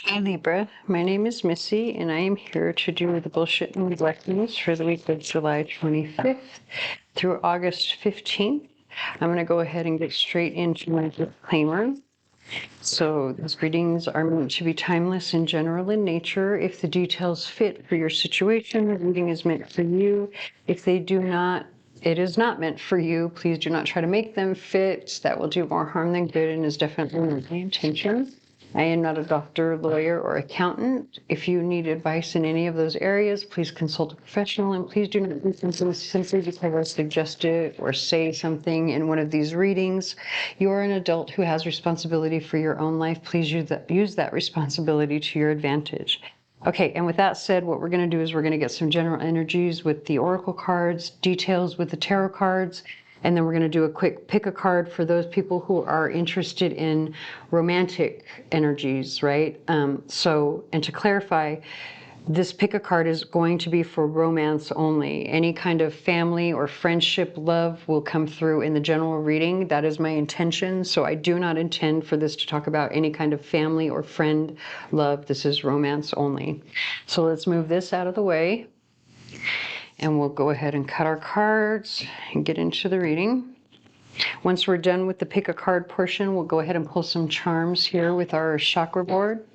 Hi Libra, my name is Missy and I am here to do the bullshit and blessings for the week of July 25th through August 15th. I'm going to go ahead and get straight into my disclaimer. So these readings are meant to be timeless and general in nature. If the details fit for your situation, the reading is meant for you. If they do not, it is not meant for you. Please do not try to make them fit. That will do more harm than good and is definitely not my intention. I am not a doctor, lawyer, or accountant. If you need advice in any of those areas, please consult a professional, and please do not listen to this simply because I suggest it or say something in one of these readings. You are an adult who has responsibility for your own life. Please use that responsibility to your advantage. Okay, and with that said, what we're going to do is we're going to get some general energies with the oracle cards, details with the tarot cards, and then we're going to do a quick pick a card for those people who are interested in romantic energies, right? And to clarify, this pick a card is going to be for romance only. Any kind of family or friendship love will come through in the general reading. That is my intention. So I do not intend for this to talk about any kind of family or friend love. This is romance only. So let's move this out of the way. And we'll go ahead and cut our cards and get into the reading. Once we're done with the pick a card portion, we'll go ahead and pull some charms here with our chakra board.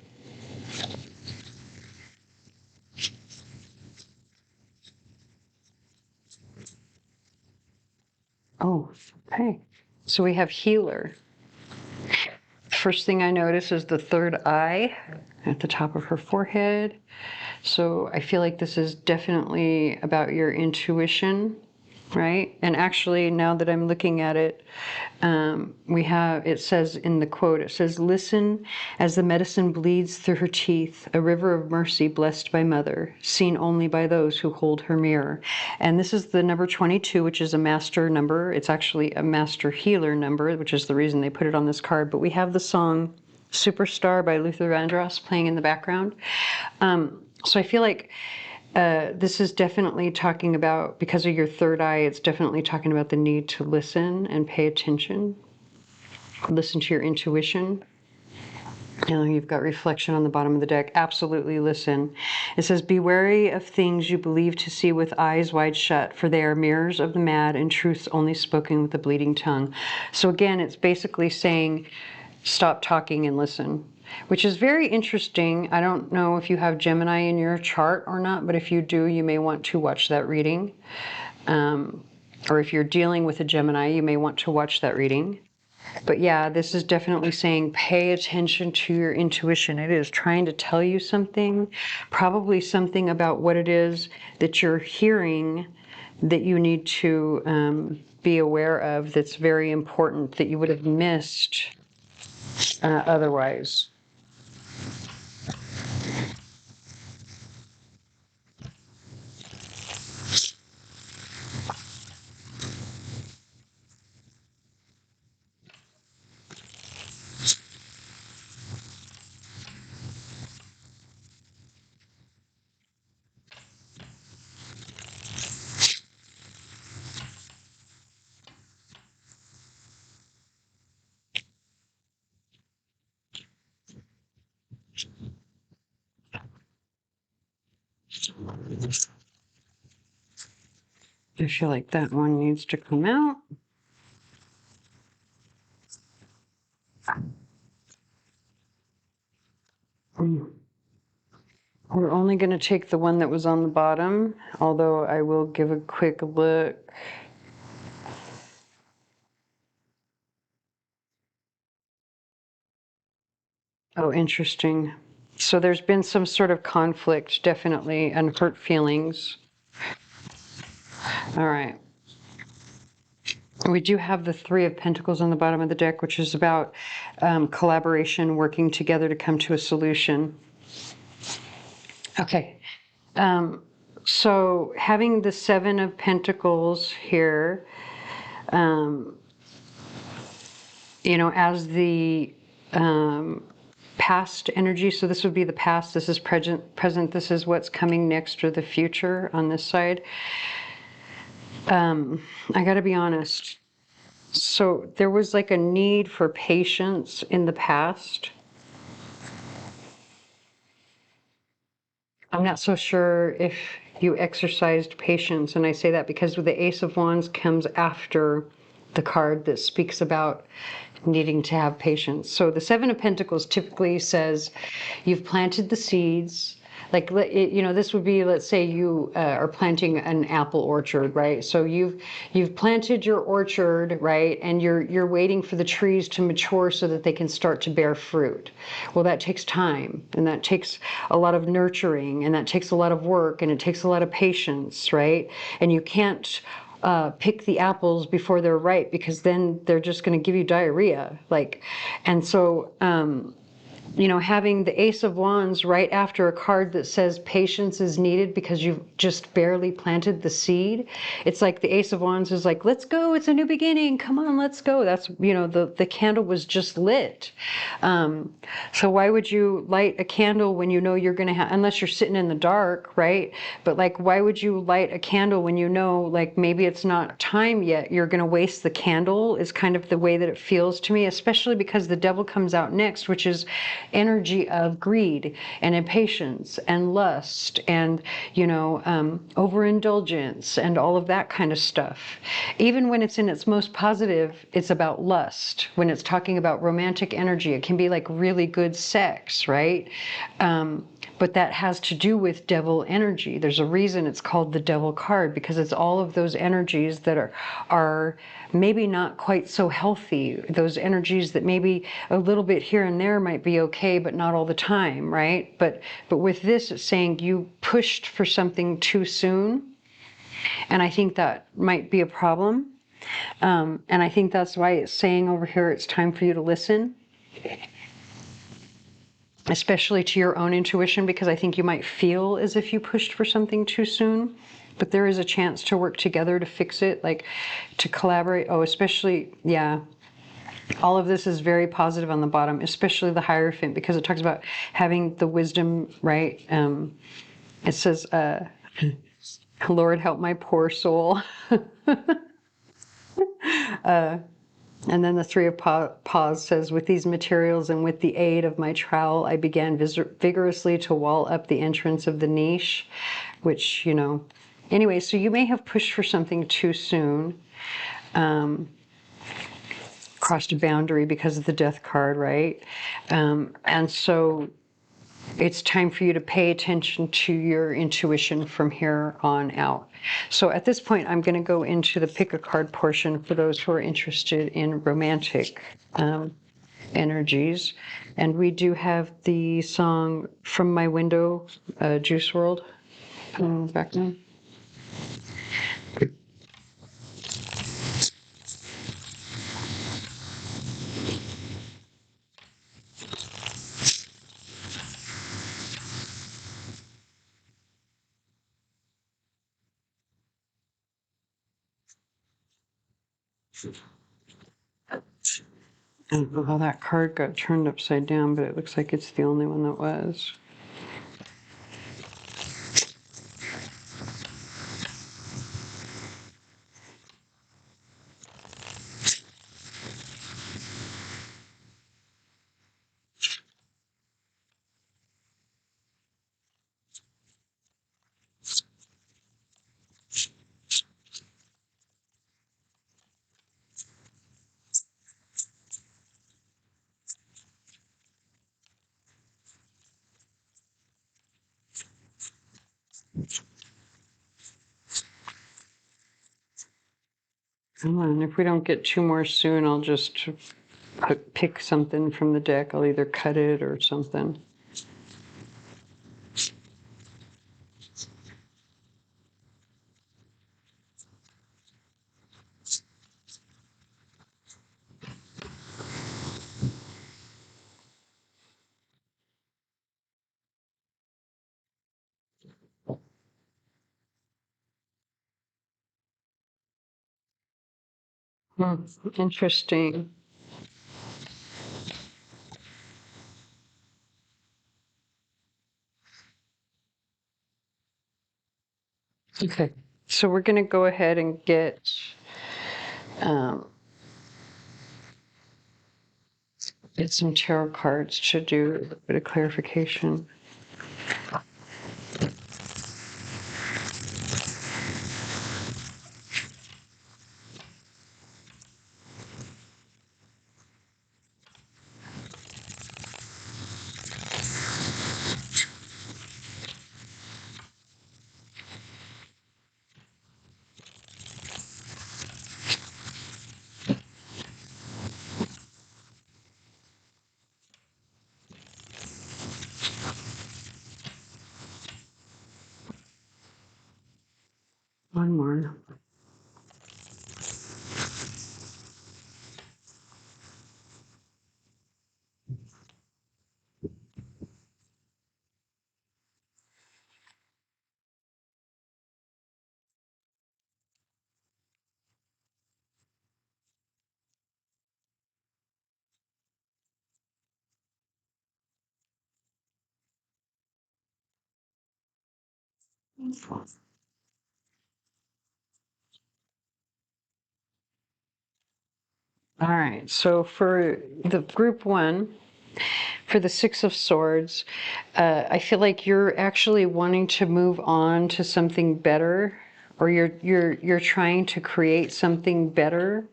Oh, okay. So we have healer. First thing I notice is the third eye at the top of her forehead. So I feel like this is definitely about your intuition, right? And actually, now that I'm looking at it, it says in the quote, it says, "Listen as the medicine bleeds through her teeth, a river of mercy blessed by mother, seen only by those who hold her mirror." And this is the number 22, which is a master number. It's actually a master healer number, which is the reason they put it on this card. But we have the song Superstar by Luther Vandross playing in the background. So I feel like this is definitely talking about, because of your third eye, it's definitely talking about the need to listen and pay attention. Listen to your intuition. You know, you've got reflection on the bottom of the deck. Absolutely listen. It says, "Be wary of things you believe to see with eyes wide shut, for they are mirrors of the mad and truths only spoken with a bleeding tongue." So again, it's basically saying, stop talking and listen, which is very interesting. I don't know if you have Gemini in your chart or not, but if you do, you may want to watch that reading. Or if you're dealing with a Gemini, you may want to watch that reading. But yeah, this is definitely saying pay attention to your intuition. It is trying to tell you something, probably something about what it is that you're hearing that you need to be aware of, that's very important, that you would have missed otherwise. I feel like that one needs to come out. We're only going to take the one that was on the bottom, although I will give a quick look. Oh, interesting. So there's been some sort of conflict, definitely, and hurt feelings. All right. We do have the Three of Pentacles on the bottom of the deck, which is about collaboration, working together to come to a solution. Okay. So having the Seven of Pentacles here, you know, as the past energy. So this would be the past. This is present. This is what's coming next, or the future on this side. I got to be honest. So there was like a need for patience in the past. I'm not so sure if you exercised patience, and I say that because the Ace of Wands comes after the card that speaks about needing to have patience. So the Seven of Pentacles typically says you've planted the seeds. Like, this would be, let's say you are planting an apple orchard, right? So you've planted your orchard, right? And you're waiting for the trees to mature so that they can start to bear fruit. Well, that takes time, and that takes a lot of nurturing, and that takes a lot of work, and it takes a lot of patience, right? And you can't pick the apples before they're ripe, because then they're just going to give you diarrhea. And so, having the Ace of Wands right after a card that says patience is needed because you've just barely planted the seed. It's like the Ace of Wands is like, let's go. It's a new beginning. Come on, let's go. That's, the candle was just lit. So why would you light a candle when you know you're going to have, unless you're sitting in the dark, right? But why would you light a candle when you know, maybe it's not time yet? You're going to waste the candle is kind of the way that it feels to me, especially because the devil comes out next, which is energy of greed and impatience and lust and, overindulgence and all of that kind of stuff. Even when it's in its most positive, it's about lust. When it's talking about romantic energy, it can be like really good sex, right? But that has to do with devil energy. There's a reason it's called the devil card, because it's all of those energies that are maybe not quite so healthy. Those energies that maybe a little bit here and there might be okay, but not all the time, right? But with this, it's saying you pushed for something too soon. And I think that might be a problem. And I think that's why it's saying over here, it's time for you to listen, especially to your own intuition, because I think you might feel as if you pushed for something too soon, but there is a chance to work together to fix it, to collaborate. Oh, especially, yeah. All of this is very positive on the bottom, especially the Hierophant, because it talks about having the wisdom, right? It says, Lord, help my poor soul. And then the Three of Paws says, with these materials and with the aid of my trowel, I began vigorously to wall up the entrance of the niche, which, anyway, so you may have pushed for something too soon, crossed a boundary because of the Death card, right? And so it's time for you to pay attention to your intuition from here on out. So at this point, I'm going to go into the pick a card portion for those who are interested in romantic energies. And we do have the song From My Window, Juice WRLD. Back now. I don't know how that card got turned upside down, but it looks like it's the only one that was. Come on, if we don't get two more soon, I'll just pick something from the deck. I'll either cut it or something. Interesting. Okay, so we're going to go ahead and um, get some tarot cards to do a bit of clarification. one more. All right, so for the group one, for the Six of Swords, I feel like you're actually wanting to move on to something better, or you're trying to create something better.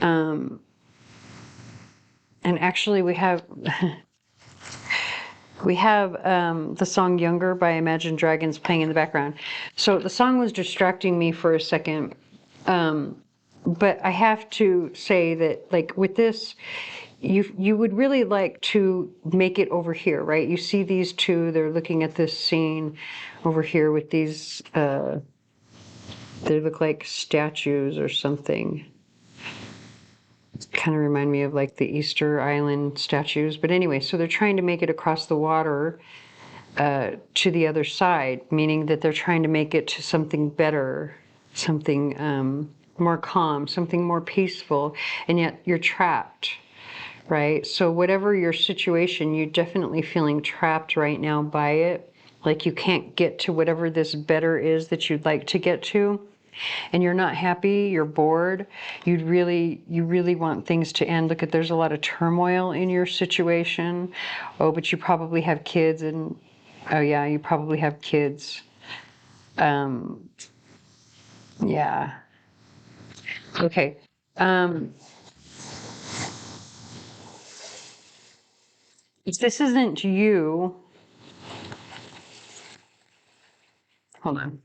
And actually, we have the song "Younger" by Imagine Dragons playing in the background. So the song was distracting me for a second. But I have to say that, like, with this, you would really like to make it over here, right? You see these two, they're looking at this scene over here with these, they look like statues or something. Kind of remind me of like the Easter Island statues. But anyway, so they're trying to make it across the water to the other side, meaning that they're trying to make it to something better, something more calm, something more peaceful, and yet you're trapped, right? So whatever your situation, you're definitely feeling trapped right now by it. Like you can't get to whatever this better is that you'd like to get to. And you're not happy, you're bored, you really want things to end. Look at, there's a lot of turmoil in your situation. Oh, but you probably have kids, and oh yeah, you probably have kids. Yeah. Okay. If this isn't you, hold on.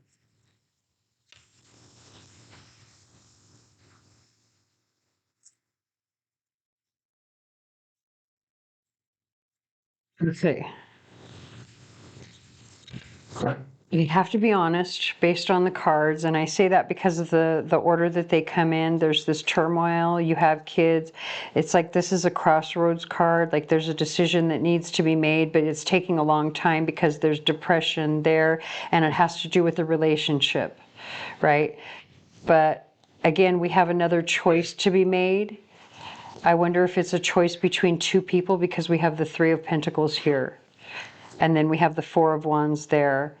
Okay. You have to be honest based on the cards, and I say that because of the order that they come in. There's this turmoil, you have kids. It's like this is a crossroads card, like there's a decision that needs to be made, but it's taking a long time because there's depression there, and it has to do with the relationship, right? But again, we have another choice to be made. I wonder if it's a choice between two people, because we have the Three of Pentacles here, and then we have the Four of Wands there.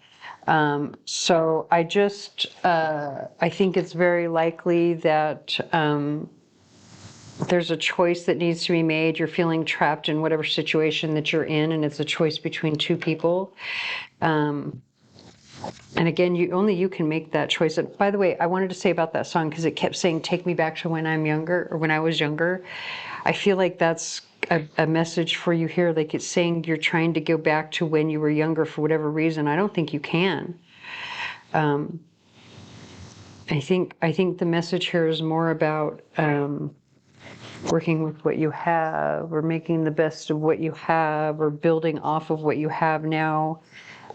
So I think it's very likely that there's a choice that needs to be made. You're feeling trapped in whatever situation that you're in, and it's a choice between two people. And again, only you can make that choice. And by the way, I wanted to say about that song, because it kept saying, "Take me back to when I'm younger," or when I was younger. I feel like that's a message for you here. Like it's saying you're trying to go back to when you were younger for whatever reason. I don't think you can. I think the message here is more about working with what you have, or making the best of what you have, or building off of what you have now.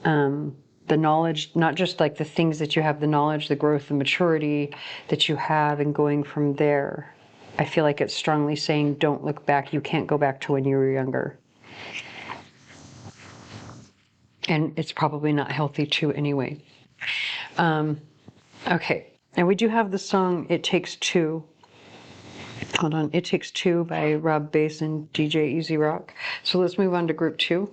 The knowledge, not just like the things that you have, the knowledge, the growth, the maturity that you have, and going from there. I feel like it's strongly saying, don't look back. You can't go back to when you were younger. And it's probably not healthy too anyway. Okay. And we do have the song It Takes Two. Hold on. It Takes Two by Rob Bass and DJ Easy Rock. So let's move on to group two.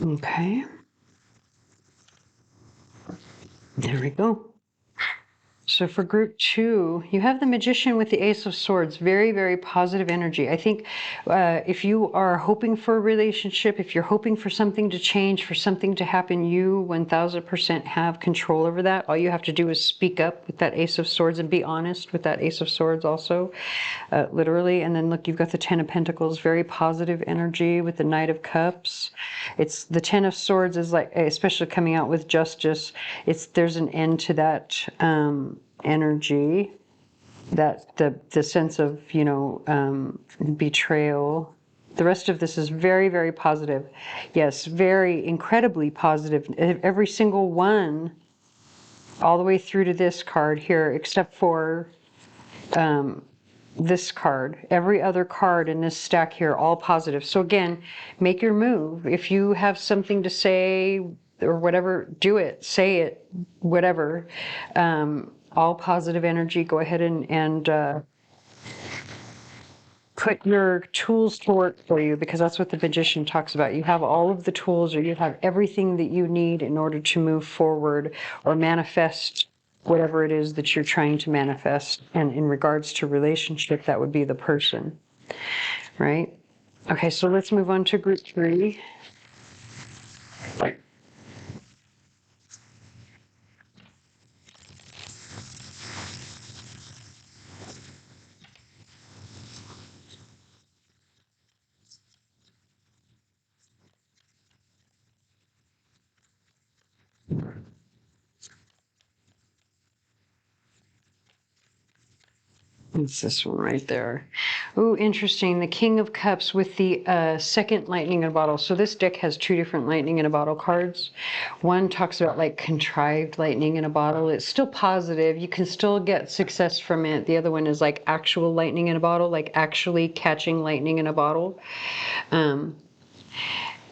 Okay. There we go. So for group 2, you have the Magician with the Ace of Swords. Very, very positive energy. I think if you are hoping for a relationship, if you're hoping for something to change, for something to happen, you 1000% have control over that. All you have to do is speak up with that Ace of Swords and be honest with that Ace of Swords also, literally. And then look, you've got the Ten of Pentacles, very positive energy with the Knight of Cups. It's the Ten of Swords is like, especially coming out with justice, there's an end to that energy, that the sense of, betrayal. The rest of this is very, very positive. Yes, very incredibly positive. Every single one, all the way through to this card here, except for this card. Every other card in this stack here, all positive. So again, make your move. If you have something to say or whatever, do it, say it, whatever. All positive energy. Go ahead and put your tools to work for you, because that's what the Magician talks about. You have all of the tools, or you have everything that you need in order to move forward or manifest whatever it is that you're trying to manifest. And in regards to relationship, that would be the person, right? Okay, so let's move on to group 3. It's this one right there. Oh, interesting. The King of Cups with the second lightning in a bottle. So this deck has 2 different lightning in a bottle cards. One talks about like contrived lightning in a bottle. It's still positive. You can still get success from it. The other one is like actual lightning in a bottle, like actually catching lightning in a bottle.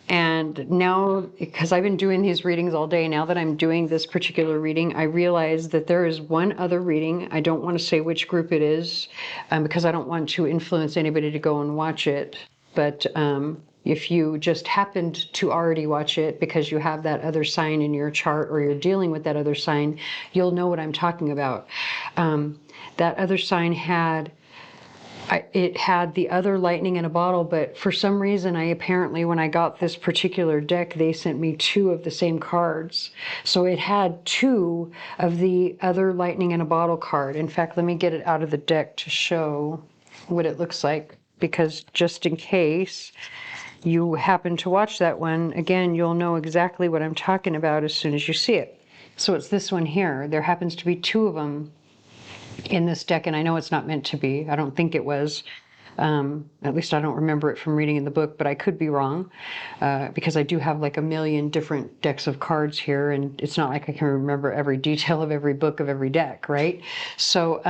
And now, because I've been doing these readings all day, now that I'm doing this particular reading, I realize that there is one other reading. I don't want to say which group it is, because I don't want to influence anybody to go and watch it. But if you just happened to already watch it because you have that other sign in your chart, or you're dealing with that other sign, you'll know what I'm talking about. That other sign had... it had the other lightning in a bottle, but for some reason, apparently when I got this particular deck, they sent me 2 of the same cards. So it had 2 of the other lightning in a bottle card. In fact, let me get it out of the deck to show what it looks like, because just in case you happen to watch that one, again, you'll know exactly what I'm talking about as soon as you see it. So it's this one here. There happens to be 2 of them in this deck, and I know it's not meant to be. I don't think it was. At least I don't remember it from reading in the book, but I could be wrong, because I do have like a million different decks of cards here, and it's not like I can remember every detail of every book of every deck, right? So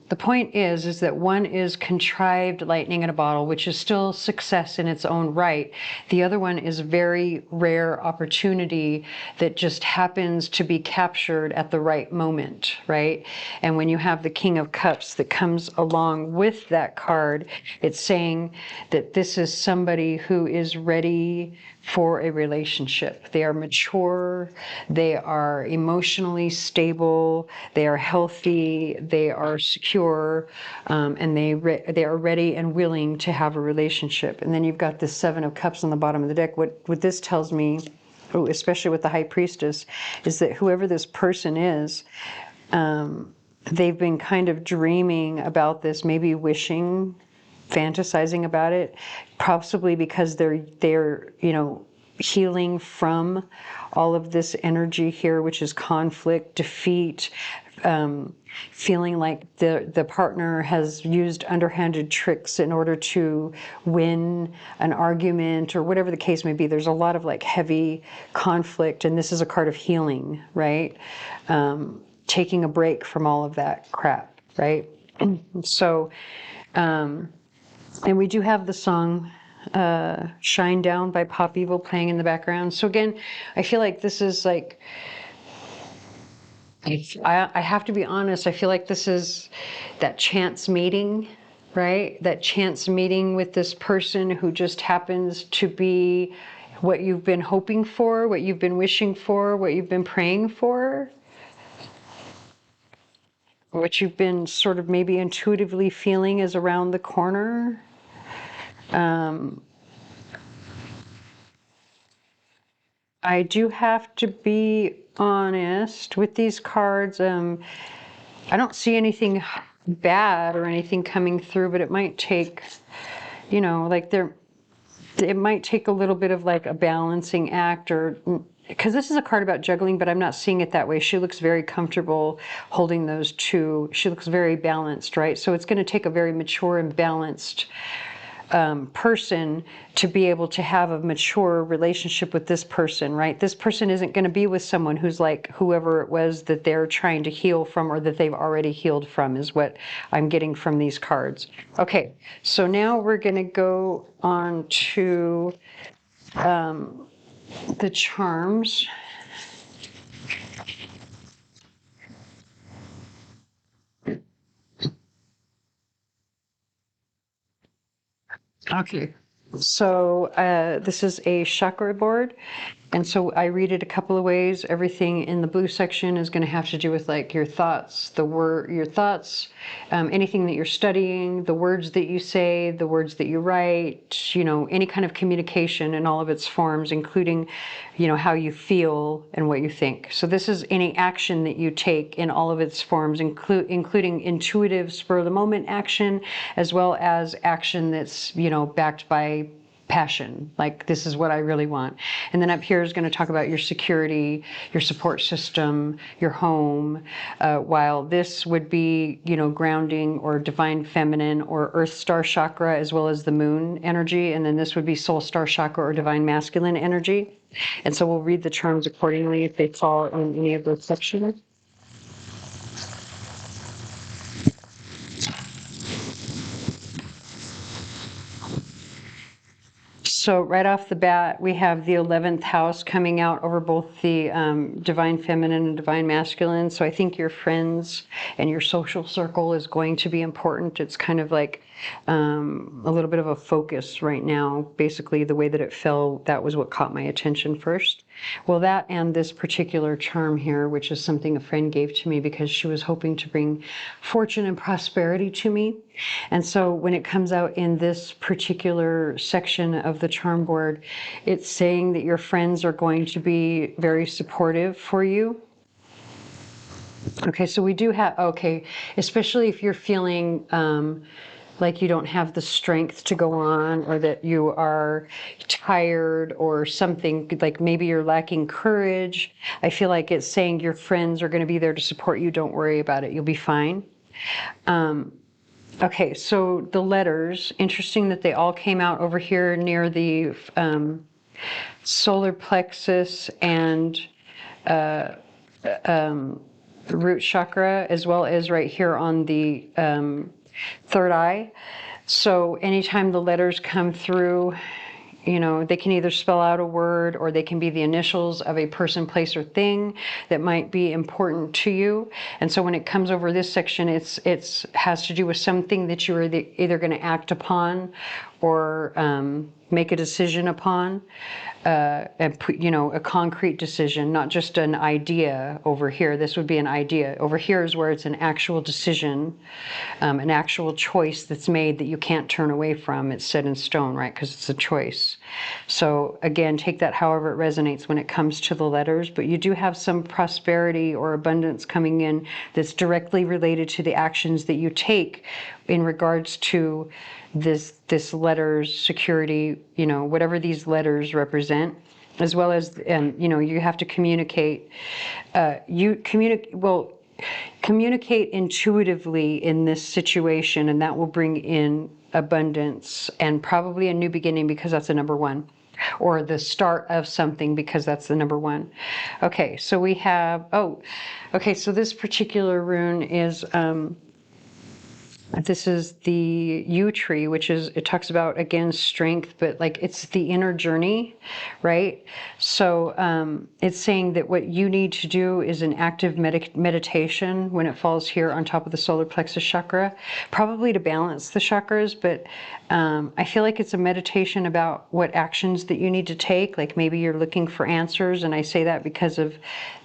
the point is that one is contrived lightning in a bottle, which is still success in its own right. The other one is very rare opportunity that just happens to be captured at the right moment, right? And when you have the King of Cups that comes along with that card, it's saying that this is somebody who is ready for a relationship. They are mature, they are emotionally stable, they are healthy, they are secure, and they are ready and willing to have a relationship. And then you've got this 7 of Cups on the bottom of the deck. What this tells me, especially with the High Priestess, is that whoever this person is, they've been kind of dreaming about this, maybe wishing, fantasizing about it, possibly because they're healing from all of this energy here, which is conflict, defeat, feeling like the partner has used underhanded tricks in order to win an argument, or whatever the case may be. There's a lot of like heavy conflict, and this is a card of healing, right? Taking a break from all of that crap, right? So, and we do have the song Shine Down by Pop Evil playing in the background. So again, I feel like this is like, I have to be honest, I feel like this is that chance meeting, right? That chance meeting with this person who just happens to be what you've been hoping for, what you've been wishing for, what you've been praying for. what you've been sort of maybe intuitively feeling is around the corner. I do have to be honest with these cards. I don't see anything bad or anything coming through, but it might take, you know, like it might take a little bit of like a balancing act, or because this is a card about juggling, but I'm not seeing it that way. She looks very comfortable holding those two. She looks very balanced, right? So it's going to take a very mature and balanced person to be able to have a mature relationship with this person, right? This person isn't going to be with someone who's like whoever it was that they're trying to heal from, or that they've already healed from, is what I'm getting from these cards. Okay, so now we're going to go on to the charms. Okay, so this is a chakra board, and so I read it a couple of ways. Everything in the blue section is going to have to do with like your thoughts, your thoughts, anything that you're studying, the words that you say, the words that you write, you know, any kind of communication in all of its forms, including, you know, how you feel and what you think. So this is any action that you take in all of its forms, including intuitive, spur of the moment action, as well as action that's, you know, backed by passion, like this is what I really want. And then up here is going to talk about your security, your support system, your home, while this would be, you know, grounding or divine feminine or earth star chakra, as well as the moon energy. And then this would be soul star chakra or divine masculine energy. And so we'll read the charms accordingly if they fall in any of those sections. So right off the bat, we have the 11th house coming out over both the divine feminine and divine masculine. So I think your friends and your social circle is going to be important. It's kind of like a little bit of a focus right now. Basically, the way that it fell, that was what caught my attention first. Well, that and this particular charm here, which is something a friend gave to me because she was hoping to bring fortune and prosperity to me. And so when it comes out in this particular section of the charm board, it's saying that your friends are going to be very supportive for you. Okay, so we do have, okay, especially if you're feeling like you don't have the strength to go on, or that you are tired or something, like maybe you're lacking courage. I feel like it's saying your friends are going to be there to support you. Don't worry about it. You'll be fine. Okay, so the letters, interesting that they all came out over here near the solar plexus and root chakra, as well as right here on the third eye. So anytime the letters come through, you know, they can either spell out a word, or they can be the initials of a person, place, or thing that might be important to you. And so when it comes over this section, it's has to do with something that you're either going to act upon or make a decision upon, and put, you know, a concrete decision, not just an idea over here. This would be an idea. Over here is where it's an actual decision, an actual choice that's made that you can't turn away from. It's set in stone, right? Because it's a choice. So again, take that however it resonates when it comes to the letters, but you do have some prosperity or abundance coming in that's directly related to the actions that you take in regards to this letter's security, you know, whatever these letters represent, as well as, you know, you have to communicate, communicate intuitively in this situation, and that will bring in abundance and probably a new beginning, because that's the number one, or the start of something, because that's the number one. Okay, so we have, okay, so this particular rune is, this is the yew tree, which is, it talks about, again, strength, but like it's the inner journey, right? So it's saying that what you need to do is an active meditation when it falls here on top of the solar plexus chakra, probably to balance the chakras, but I feel like it's a meditation about what actions that you need to take. Like maybe you're looking for answers, and I say that because of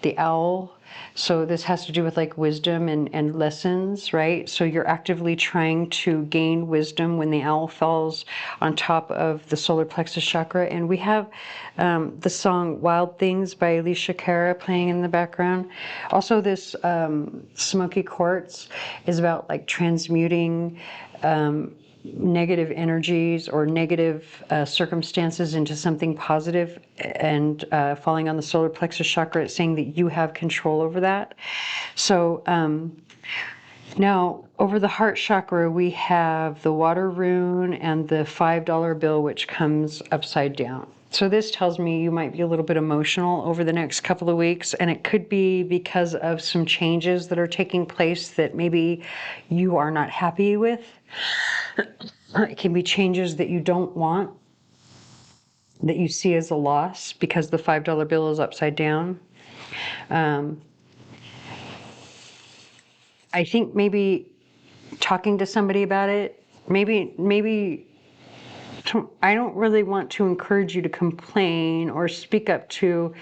the owl So this has to do with like wisdom and lessons, right? So you're actively trying to gain wisdom when the owl falls on top of the solar plexus chakra. And we have the song Wild Things by Alicia Cara playing in the background. Also, this smoky quartz is about like transmuting negative energies or negative circumstances into something positive, and falling on the solar plexus chakra, it's saying that you have control over that. So now over the heart chakra, we have the water rune and the $5 bill, which comes upside down. So this tells me you might be a little bit emotional over the next couple of weeks, and it could be because of some changes that are taking place that maybe you are not happy with. It can be changes that you don't want, that you see as a loss because the $5 bill is upside down. I think maybe talking to somebody about it, maybe I don't really want to encourage you to complain or speak up to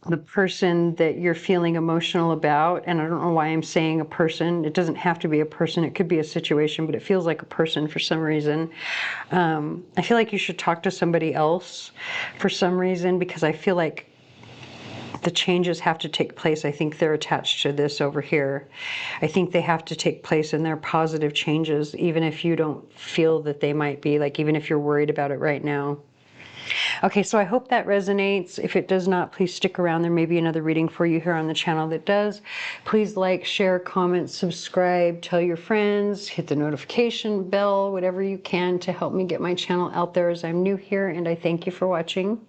the person that you're feeling emotional about. And I don't know why I'm saying a person. It doesn't have to be a person. It could be a situation, but it feels like a person for some reason. I feel like you should talk to somebody else for some reason, because I feel like the changes have to take place. I think they're attached to this over here. I think they have to take place, and they're positive changes, even if you don't feel that they might be, like even if you're worried about it right now. Okay, so I hope that resonates. If it does not, please stick around. There may be another reading for you here on the channel that does. Please like, share, comment, subscribe, tell your friends, hit the notification bell, whatever you can to help me get my channel out there, as I'm new here, and I thank you for watching.